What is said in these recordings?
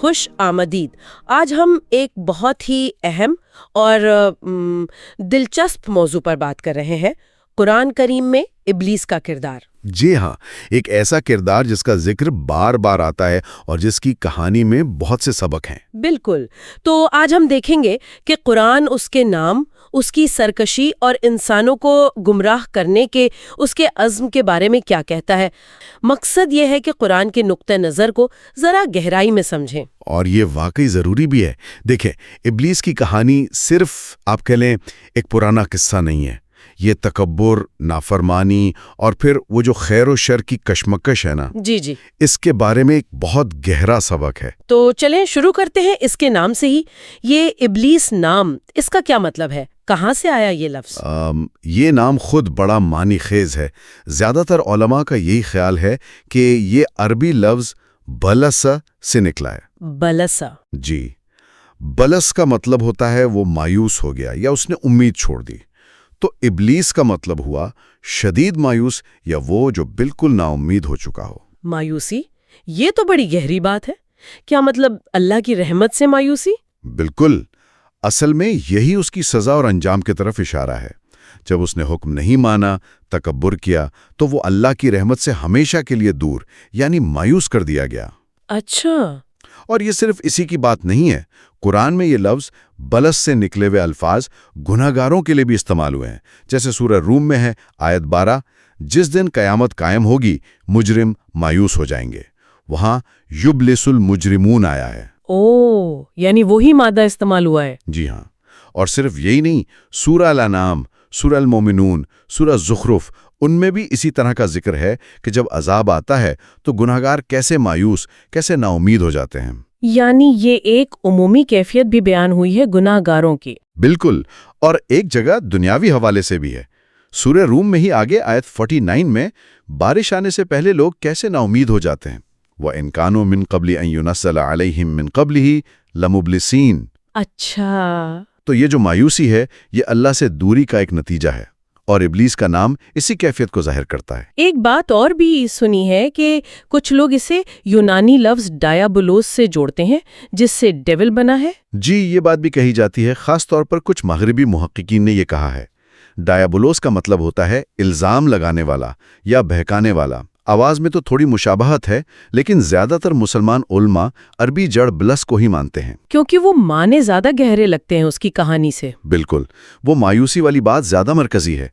خوش آمدید۔ آج ہم ایک بہت ہی اہم اور دلچسپ موضوع پر بات کر رہے ہیں، قرآن کریم میں ابلیس کا کردار۔ جی ہاں، ایک ایسا کردار جس کا ذکر بار بار آتا ہے اور جس کی کہانی میں بہت سے سبق ہیں۔ بالکل، تو آج ہم دیکھیں گے کہ قرآن اس کے نام، اس کی سرکشی اور انسانوں کو گمراہ کرنے کے اس کے عزم کے بارے میں کیا کہتا ہے۔ مقصد یہ ہے کہ قرآن کے نقطہ نظر کو ذرا گہرائی میں سمجھیں۔ اور یہ واقعی ضروری بھی ہے۔ دیکھیں، ابلیس کی کہانی صرف آپ کہہ لیں ایک پرانا قصہ نہیں ہے، یہ تکبر، نافرمانی اور پھر وہ جو خیر و شر کی کشمکش ہے نا، جی اس کے بارے میں ایک بہت گہرا سبق ہے۔ تو چلیں شروع کرتے ہیں اس کے نام سے ہی۔ یہ ابلیس نام، اس کا کیا مطلب ہے؟ کہاں سے آیا یہ لفظ؟ یہ نام خود بڑا معنی خیز ہے۔ زیادہ تر علماء کا یہی خیال ہے کہ یہ عربی لفظ بلسا سے نکلا ہے۔ بلسا؟ جی، بلس کا مطلب ہوتا ہے وہ مایوس ہو گیا یا اس نے امید چھوڑ دی۔ تو ابلیس کا مطلب ہوا شدید مایوس یا وہ جو بالکل نا امید ہو چکا ہو۔ مایوسی؟ یہ تو بڑی گہری بات ہے۔ کیا مطلب اللہ کی رحمت سے مایوسی؟ بالکل، اصل میں یہی اس کی سزا اور انجام کی طرف اشارہ ہے۔ جب اس نے حکم نہیں مانا، تکبر کیا، تو وہ اللہ کی رحمت سے ہمیشہ کے لیے دور یعنی مایوس کر دیا گیا۔ اچھا۔ اور یہ صرف اسی کی بات نہیں ہے، قرآن میں یہ لفظ بلس سے نکلے ہوئے الفاظ گناہگاروں کے لیے بھی استعمال ہوئے ہیں۔ جیسے سورہ روم میں ہے آیت 12، جس دن قیامت قائم ہوگی مجرم مایوس ہو جائیں گے۔ وہاں یبلس المجرمون آیا ہے۔ یعنی وہی مادہ استعمال ہوا ہے۔ جی ہاں، اور صرف یہی نہیں، سورہ الانعام، سورہ المومنون، سورہ زخرف، ان میں بھی اسی طرح کا ذکر ہے کہ جب عذاب آتا ہے تو گناہگار کیسے مایوس، کیسے نا امید ہو جاتے ہیں۔ یعنی یہ ایک عمومی کیفیت بھی بیان ہوئی ہے گناہگاروں کی۔ بالکل، اور ایک جگہ دنیاوی حوالے سے بھی ہے۔ سورہ روم میں ہی آگے آیت 49 میں بارش آنے سے پہلے لوگ کیسے نا امید ہو جاتے ہیں۔ وَإِن كَانُوا مِن قَبْلِ أَن يُنَزَّلَ عَلَيْهِم مِّن قَبْلِهِ لَمُبْلِسِينَ۔ اچھا، تو یہ جو مایوسی ہے یہ اللہ سے دوری کا ایک نتیجہ ہے، اور ابلیس کا نام اسی کیفیت کو ظاہر کرتا ہے۔ ایک بات اور بھی سنی ہے کہ کچھ لوگ اسے یونانی لفظ ڈایابولوس سے جوڑتے ہیں جس سے ڈیول بنا ہے۔ جی، یہ بات بھی کہی جاتی ہے، خاص طور پر کچھ مغربی محققین نے یہ کہا ہے۔ ڈایابولوس کا مطلب ہوتا ہے الزام لگانے والا یا بہکانے والا۔ آواز میں تو تھوڑی مشابہت ہے، لیکن زیادہ تر مسلمان علماء عربی جڑ بلس کو ہی مانتے ہیں، کیونکہ وہ معنی زیادہ گہرے لگتے ہیں اس کی کہانی سے۔ بالکل، وہ مایوسی والی بات زیادہ مرکزی ہے۔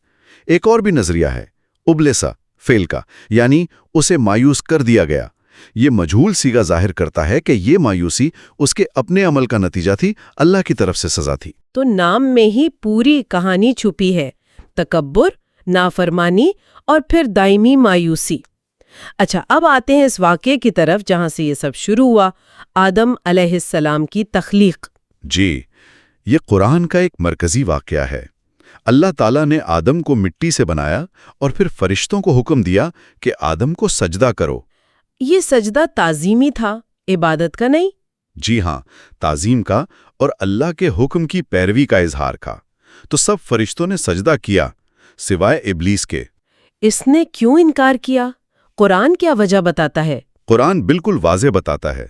ایک اور بھی نظریہ ہے ابلسا، فعل کا، یعنی اسے مایوس کر دیا گیا۔ یہ مجہول صیغہ ظاہر کرتا ہے کہ یہ مایوسی اس کے اپنے عمل کا نتیجہ تھی، اللہ کی طرف سے سزا تھی۔ تو نام میں ہی پوری کہانی چھپی ہے، تکبر، نافرمانی اور پھر دائمی مایوسی۔ اچھا، اب آتے ہیں اس واقعے کی طرف جہاں سے یہ سب شروع ہوا، آدم علیہ السلام کی تخلیق۔ جی، یہ قرآن کا ایک مرکزی واقعہ ہے۔ اللہ تعالیٰ نے آدم کو مٹی سے بنایا اور پھر فرشتوں کو حکم دیا کہ آدم کو سجدہ کرو۔ یہ سجدہ تعظیمی تھا، عبادت کا نہیں؟ جی ہاں، تعظیم کا اور اللہ کے حکم کی پیروی کا اظہار کا۔ تو سب فرشتوں نے سجدہ کیا سوائے ابلیس کے۔ اس نے کیوں انکار کیا؟ قرآن کیا وجہ بتاتا ہے؟ قرآن بالکل واضح بتاتا ہے،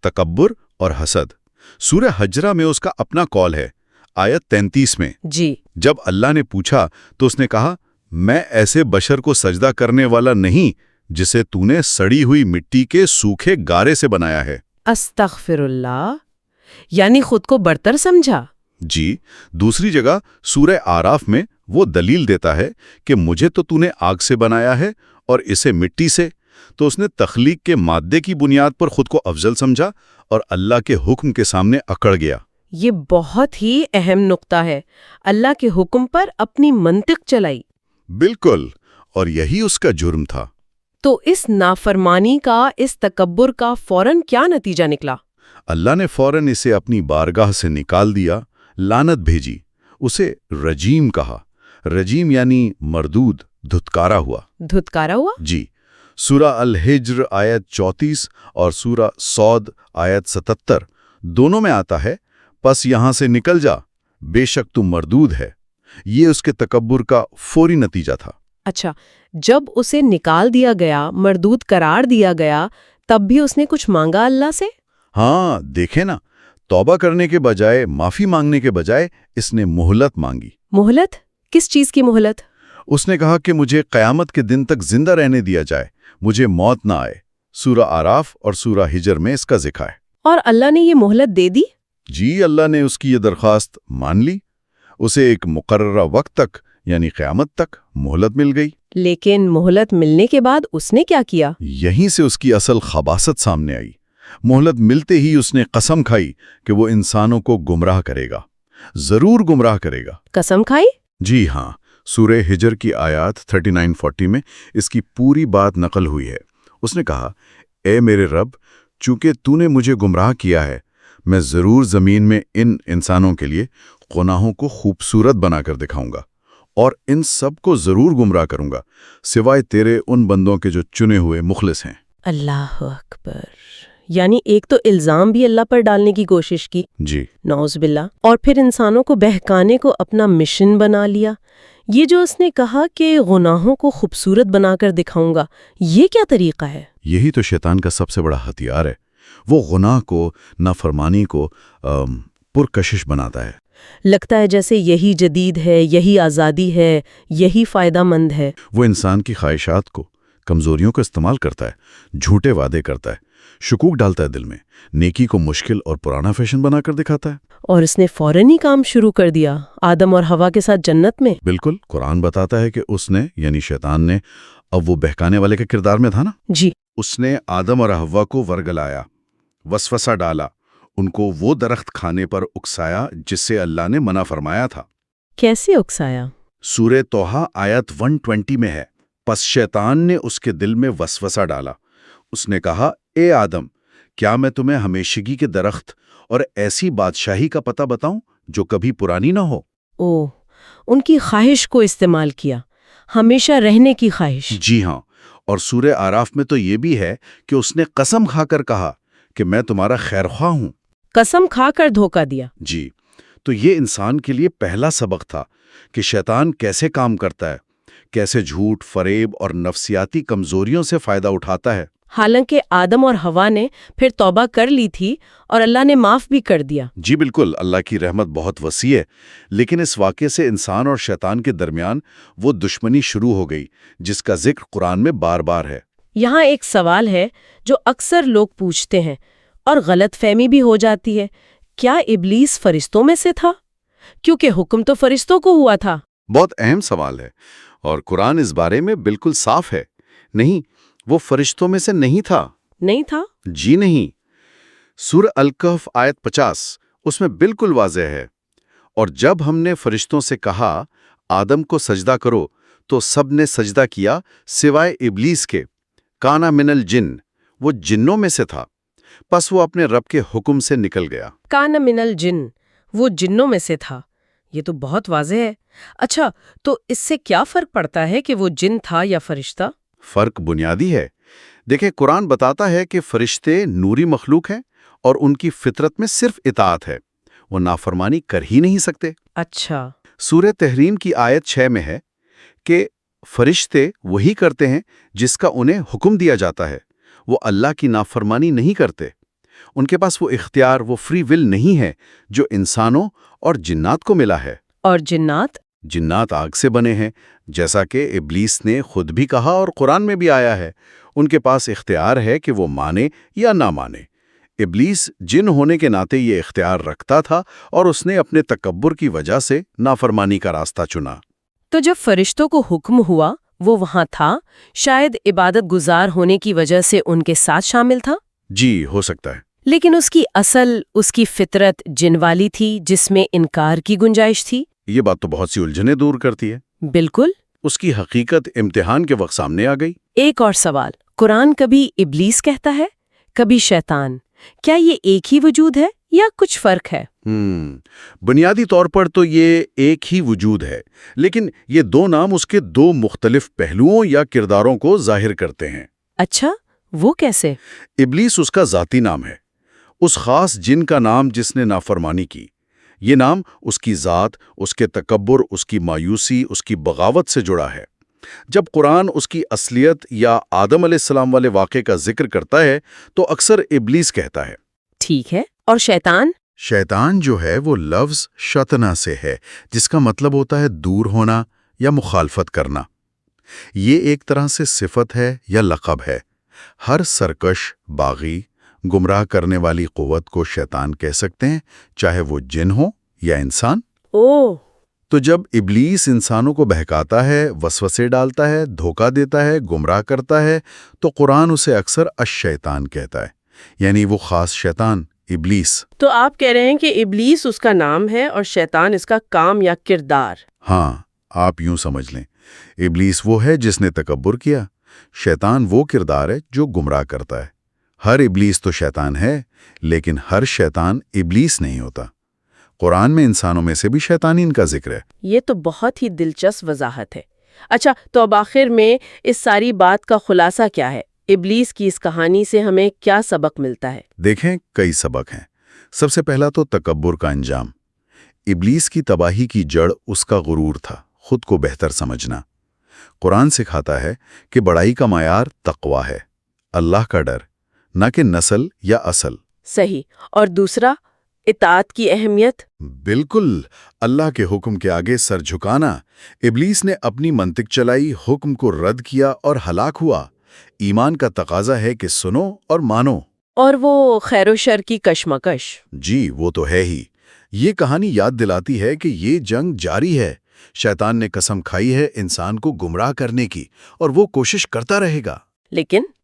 تکبر اور حسد۔ سورہ حجرہ میں اس کا اپنا قول ہے، آیت 33 میں۔ جی، جب اللہ نے پوچھا تو اس نے کہا، میں ایسے بشر کو سجدہ کرنے والا نہیں جسے تو نے سڑی ہوئی مٹی کے سوکھے گارے سے بنایا ہے۔ استغفر اللہ، یعنی خود کو برتر سمجھا؟ جی، دوسری جگہ سورہ آراف میں وہ دلیل دیتا ہے کہ مجھے تو نے آگ سے بنایا ہے اور اسے مٹی سے۔ تو اس نے تخلیق کے مادے کی بنیاد پر خود کو افضل سمجھا اور اللہ کے حکم کے سامنے اکڑ گیا۔ یہ بہت ہی اہم نقطہ ہے، اللہ کے حکم پر اپنی منطق چلائی۔ بالکل، اور یہی اس کا جرم تھا۔ تو اس نافرمانی کا، اس تکبر کا فوراً کیا نتیجہ نکلا؟ اللہ نے فوراً اسے اپنی بارگاہ سے نکال دیا، لعنت بھیجی، اسے رجیم کہا۔ رجیم یعنی مردود، دھتکارا ہوا۔ دھتکارا ہوا؟ جی، سورہ الحجر آیت 34 اور سورہ صاد آیت 77 دونوں میں آتا ہے، پس یہاں سے نکل جا، بے شک تو مردود ہے۔ یہ اس کے تکبر کا فوری نتیجہ تھا۔ اچھا، جب اسے نکال دیا گیا، مردود قرار دیا گیا، تب بھی اس نے کچھ مانگا اللہ سے؟ ہاں دیکھیں نا، توبہ کرنے کے بجائے، معافی مانگنے کے بجائے اس نے مہلت مانگی۔ مہلت؟ کس چیز کی مہلت؟ اس نے کہا کہ مجھے قیامت کے دن تک زندہ رہنے دیا جائے، مجھے موت نہ آئے۔ سورہ آراف اور سورہ ہجر میں اس کا ذکر ہے۔ اور اللہ نے یہ مہلت دے دی؟ جی، اللہ نے اس کی یہ درخواست مان لی۔ اسے ایک مقررہ وقت تک یعنی قیامت تک مہلت مل گئی۔ لیکن مہلت ملنے کے بعد اس نے کیا کیا؟ یہیں سے اس کی اصل خباثت سامنے آئی۔ مہلت ملتے ہی اس نے قسم کھائی کہ وہ انسانوں کو گمراہ کرے گا، ضرور گمراہ کرے گا۔ قسم کھائی؟ جی ہاں، سورہ ہجر کی آیات 39-40 میں اس کی پوری بات نقل ہوئی ہے۔ اس نے کہا، اے میرے رب، چونکہ تو نے مجھے گمراہ کیا ہے، میں ضرور زمین میں ان انسانوں کے لیے گناہوں کو خوبصورت بنا کر دکھاؤں گا، اور ان سب کو ضرور گمراہ کروں گا، سوائے تیرے ان بندوں کے جو چنے ہوئے مخلص ہیں۔ اللہ اکبر! یعنی ایک تو الزام بھی اللہ پر ڈالنے کی کوشش کی، جی، نعوذ باللہ، اور پھر انسانوں کو بہکانے کو اپنا مشن بنا لیا۔ یہ جو اس نے کہا کہ گناہوں کو خوبصورت بنا کر دکھاؤں گا، یہ کیا طریقہ ہے؟ یہی تو شیطان کا سب سے بڑا ہتھیار ہے۔ وہ گناہ کو، نافرمانی کو پرکشش بناتا ہے۔ لگتا ہے جیسے یہی جدید ہے، یہی آزادی ہے، یہی فائدہ مند ہے۔ وہ انسان کی خواہشات کو، کمزوریوں کو استعمال کرتا ہے، جھوٹے وعدے کرتا ہے، شکوک ڈالتا ہے دل میں، نیکی کو مشکل اور پرانا فیشن بنا کر دکھاتا ہے۔ اور اس نے فوراً ہی کام شروع کر دیا، آدم اور حوا کے ساتھ جنت میں۔ بالکل، قرآن بتاتا ہے کہ اس نے یعنی شیطان نے، اب وہ بہکانے والے کے کردار میں تھا نا، جی، اس نے آدم اور حوا کو ورگلایا، وسوسہ ڈالا، ان کو وہ درخت کھانے پر اکسایا جس سے اللہ نے منع فرمایا تھا۔ کیسے اکسایا؟ سورہ توحہ آیت 120 میں ہے، پس شیطان نے اس کے دل میں وسوسہ ڈالا، اس نے کہا، اے آدم، کیا میں تمہیں ہمیشگی کے درخت اور ایسی بادشاہی کا پتہ بتاؤں جو کبھی پرانی نہ ہو؟ ان کی خواہش کو استعمال کیا، ہمیشہ رہنے کی خواہش۔ جی ہاں، اور سورہ آراف میں تو یہ بھی ہے کہ اس نے قسم کھا کر کہا کہ میں تمہارا خیرخواہ ہوں۔ قسم کھا کر دھوکہ دیا۔ جی، تو یہ انسان کے لیے پہلا سبق تھا کہ شیطان کیسے کام کرتا ہے، کیسے جھوٹ، فریب اور نفسیاتی کمزوریوں سے فائدہ اٹھاتا ہے۔ حالانکہ آدم اور حوا نے پھر توبہ کر لی تھی اور اللہ نے معاف بھی کر دیا۔ جی بالکل، اللہ کی رحمت بہت وسیع ہے، لیکن اس واقعے سے انسان اور شیطان کے درمیان وہ دشمنی شروع ہو گئی جس کا ذکر قرآن میں بار بار ہے۔ یہاں ایک سوال ہے جو اکثر لوگ پوچھتے ہیں اور غلط فہمی بھی ہو جاتی ہے، کیا ابلیس فرشتوں میں سے تھا؟ کیونکہ حکم تو فرشتوں کو ہوا تھا۔ بہت اہم سوال ہے، اور قرآن اس بارے میں بالکل صاف ہے، نہیں، وہ فرشتوں میں سے نہیں تھا۔ نہیں تھا؟ جی نہیں۔ سورہ الکہف آیت 50 اس میں بالکل واضح ہے، اور جب ہم نے فرشتوں سے کہا آدم کو سجدہ کرو تو سب نے سجدہ کیا سوائے ابلیس کے، کانا من الجن، وہ جنوں میں سے تھا، پس وہ اپنے رب کے حکم سے نکل گیا۔ کان من الجن، وہ جنوں میں سے تھا، یہ تو بہت واضح ہے۔ اچھا، تو اس سے کیا فرق پڑتا ہے کہ وہ جن تھا یا فرشتہ؟ فرق بنیادی ہے۔ دیکھیں، قرآن بتاتا ہے کہ فرشتے نوری مخلوق ہیں اور ان کی فطرت میں صرف اطاعت ہے، وہ نافرمانی کر ہی نہیں سکتے۔ اچھا، سورہ تحریم کی آیت 6 میں ہے کہ فرشتے وہی کرتے ہیں جس کا انہیں حکم دیا جاتا ہے، وہ اللہ کی نافرمانی نہیں کرتے، ان کے پاس وہ اختیار، وہ فری ول نہیں ہے جو انسانوں اور جنات کو ملا ہے۔ اور جنات؟ جنات آگ سے بنے ہیں، جیسا کہ ابلیس نے خود بھی کہا اور قرآن میں بھی آیا ہے، ان کے پاس اختیار ہے کہ وہ مانے یا نہ مانے۔ ابلیس جن ہونے کے ناطے یہ اختیار رکھتا تھا اور اس نے اپنے تکبر کی وجہ سے نافرمانی کا راستہ چنا۔ تو جب فرشتوں کو حکم ہوا وہ وہاں تھا، شاید عبادت گزار ہونے کی وجہ سے ان کے ساتھ شامل تھا؟ جی، ہو سکتا ہے، لیکن اس کی اصل، اس کی فطرت جن والی تھی جس میں انکار کی گنجائش تھی۔ یہ بات تو بہت سی الجھنیں دور کرتی ہے۔ بالکل۔ اس کی حقیقت امتحان کے وقت سامنے آ گئی۔ ایک اور سوال، قرآن کبھی ابلیس کہتا ہے، کبھی شیطان، کیا یہ ایک ہی وجود ہے یا کچھ فرق ہے؟ بنیادی طور پر تو یہ ایک ہی وجود ہے، لیکن یہ دو نام اس کے دو مختلف پہلوؤں یا کرداروں کو ظاہر کرتے ہیں۔ اچھا، وہ کیسے؟ ابلیس اس کا ذاتی نام ہے، اس خاص جن کا نام جس نے نافرمانی کی۔ یہ نام اس کی ذات، اس کے تکبر، اس کی مایوسی، اس کی بغاوت سے جڑا ہے۔ جب قرآن اس کی اصلیت یا آدم علیہ السلام والے واقعے کا ذکر کرتا ہے تو اکثر ابلیس کہتا ہے۔ ٹھیک ہے، اور شیطان؟ شیطان جو ہے وہ لفظ شطنا سے ہے، جس کا مطلب ہوتا ہے دور ہونا یا مخالفت کرنا۔ یہ ایک طرح سے صفت ہے یا لقب ہے۔ ہر سرکش، باغی، گمراہ کرنے والی قوت کو شیطان کہہ سکتے ہیں، چاہے وہ جن ہو یا انسان۔ تو جب ابلیس انسانوں کو بہکاتا ہے، وسوسے ڈالتا ہے، دھوکہ دیتا ہے، گمراہ کرتا ہے، تو قرآن اسے اکثر الشیطان کہتا ہے، یعنی وہ خاص شیطان، ابلیس۔ تو آپ کہہ رہے ہیں کہ ابلیس اس کا نام ہے اور شیطان اس کا کام یا کردار؟ ہاں، آپ یوں سمجھ لیں، ابلیس وہ ہے جس نے تکبر کیا، شیطان وہ کردار ہے جو گمراہ کرتا ہے۔ ہر ابلیس تو شیطان ہے، لیکن ہر شیطان ابلیس نہیں ہوتا۔ قرآن میں انسانوں میں سے بھی شیطانین کا ذکر ہے۔ یہ تو بہت ہی دلچسپ وضاحت ہے۔ اچھا، تو اب آخر میں اس ساری بات کا خلاصہ کیا ہے؟ ابلیس کی اس کہانی سے ہمیں کیا سبق ملتا ہے؟ دیکھیں، کئی سبق ہیں۔ سب سے پہلا تو تکبر کا انجام۔ ابلیس کی تباہی کی جڑ اس کا غرور تھا، خود کو بہتر سمجھنا۔ قرآن سکھاتا ہے کہ بڑائی کا معیار تقوی ہے، اللہ کا ڈر، نہ کہ نسل یا اصل۔ صحیح۔ اور دوسرا، اطاعت کی اہمیت؟ بالکل، اللہ کے حکم کے آگے سر جھکانا۔ ابلیس نے اپنی منطق چلائی، حکم کو رد کیا اور ہلاک ہوا۔ ایمان کا تقاضا ہے کہ سنو اور مانو۔ اور وہ خیر و شر کی کشمکش؟ جی، وہ تو ہے ہی۔ یہ کہانی یاد دلاتی ہے کہ یہ جنگ جاری ہے۔ شیطان نے قسم کھائی ہے انسان کو گمراہ کرنے کی، اور وہ کوشش کرتا رہے گا۔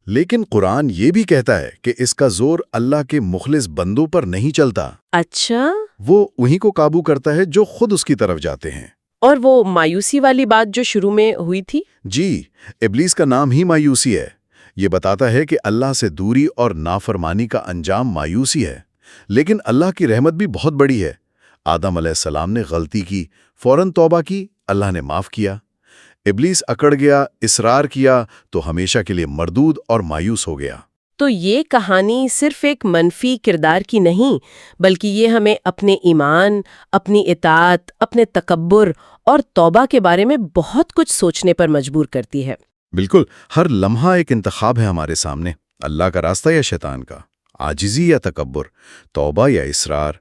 لیکن قرآن یہ بھی کہتا ہے کہ اس کا زور اللہ کے مخلص بندوں پر نہیں چلتا۔ اچھا، وہ انہی کو قابو کرتا ہے جو خود اس کی طرف جاتے ہیں۔ اور وہ مایوسی والی بات جو شروع میں ہوئی تھی؟ جی، ابلیس کا نام ہی مایوسی ہے۔ یہ بتاتا ہے کہ اللہ سے دوری اور نافرمانی کا انجام مایوسی ہے۔ لیکن اللہ کی رحمت بھی بہت بڑی ہے۔ آدم علیہ السلام نے غلطی کی، فوراً توبہ کی، اللہ نے معاف کیا۔ ابلیس اکڑ گیا، اصرار کیا، تو ہمیشہ کے لیے مردود اور مایوس ہو گیا۔ تو یہ کہانی صرف ایک منفی کردار کی نہیں، بلکہ یہ ہمیں اپنے ایمان، اپنی اطاعت، اپنے تکبر اور توبہ کے بارے میں بہت کچھ سوچنے پر مجبور کرتی ہے۔ بالکل، ہر لمحہ ایک انتخاب ہے ہمارے سامنے، اللہ کا راستہ یا شیطان کا، عاجزی یا تکبر، توبہ یا اصرار۔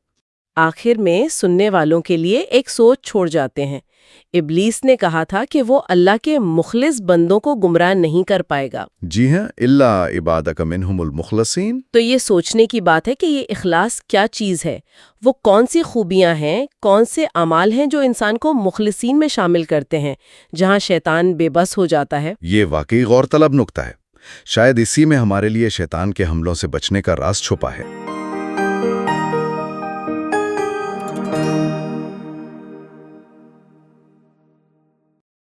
آخر میں سننے والوں کے لیے ایک سوچ چھوڑ جاتے ہیں۔ ابلیس نے کہا تھا کہ وہ اللہ کے مخلص بندوں کو گمراہ نہیں کر پائے گا۔ جی ہاں، الا عبادک منہم المخلصین۔ تو یہ سوچنے کی بات ہے کہ یہ اخلاص کیا چیز ہے، وہ کون سی خوبیاں ہیں، کون سے اعمال ہیں جو انسان کو مخلصین میں شامل کرتے ہیں، جہاں شیطان بے بس ہو جاتا ہے۔ یہ واقعی غور طلب نکتہ ہے۔ شاید اسی میں ہمارے لیے شیطان کے حملوں سے بچنے کا راز چھپا ہے۔